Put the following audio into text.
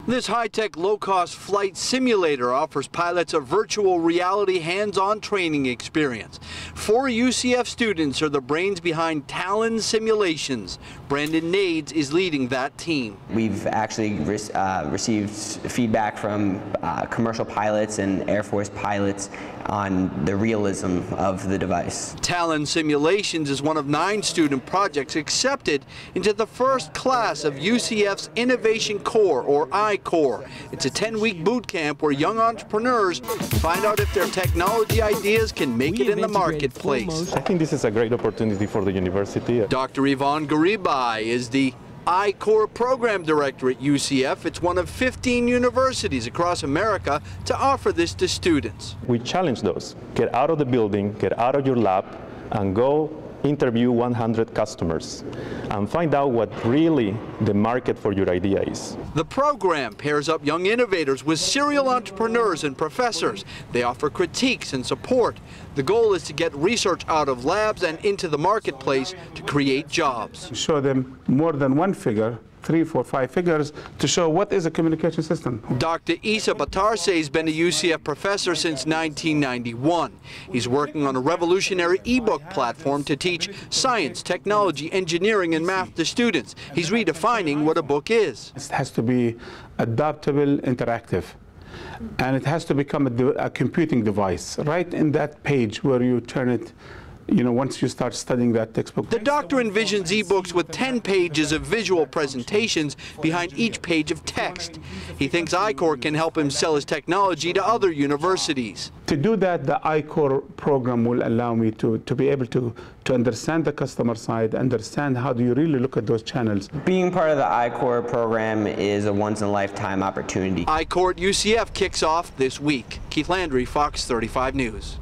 This high-tech, low-cost flight simulator offers pilots a virtual reality hands-on training experience. 4 UCF students are the brains behind Talon Simulations. Brandon Nades is leading that team. We've actually received feedback from commercial pilots and Air Force pilots on the realism of the device. Talon Simulations is one of 9 student projects accepted into the first class of UCF's Innovation Core, or I-Core. It's a 10-week boot camp where young entrepreneurs find out if their technology ideas can make it in the marketplace. I think this is a great opportunity for the university. Dr. Yvonne Garibai is the I-Core program director at UCF. It's one of 15 universities across America to offer this to students. We challenge those. Get out of the building, get out of your lab, and go interview 100 customers and find out what really the market for your idea is. The program pairs up young innovators with serial entrepreneurs and professors. They offer critiques and support. The goal is to get research out of labs and into the marketplace to create jobs. Show them more than one figure, 3, 4, 5 figures, to show what is a communication system. Dr. Issa Batarse has been a UCF professor since 1991. He's working on a revolutionary e-book platform to teach science, technology, engineering, and math to students. He's redefining what a book is. It has to be adaptable, interactive, and it has to become a computing device. Right in that page where you turn it, once you start studying that textbook. The doctor envisions e-books with 10 pages of visual presentations behind each page of text. He thinks I-Core can help him sell his technology to other universities. To do that, the I-Core program will allow me to be able to understand the customer side, understand how do you really look at those channels. Being part of the I-Core program is a once-in-a-lifetime opportunity. I-Core at UCF kicks off this week. Keith Landry, Fox 35 News.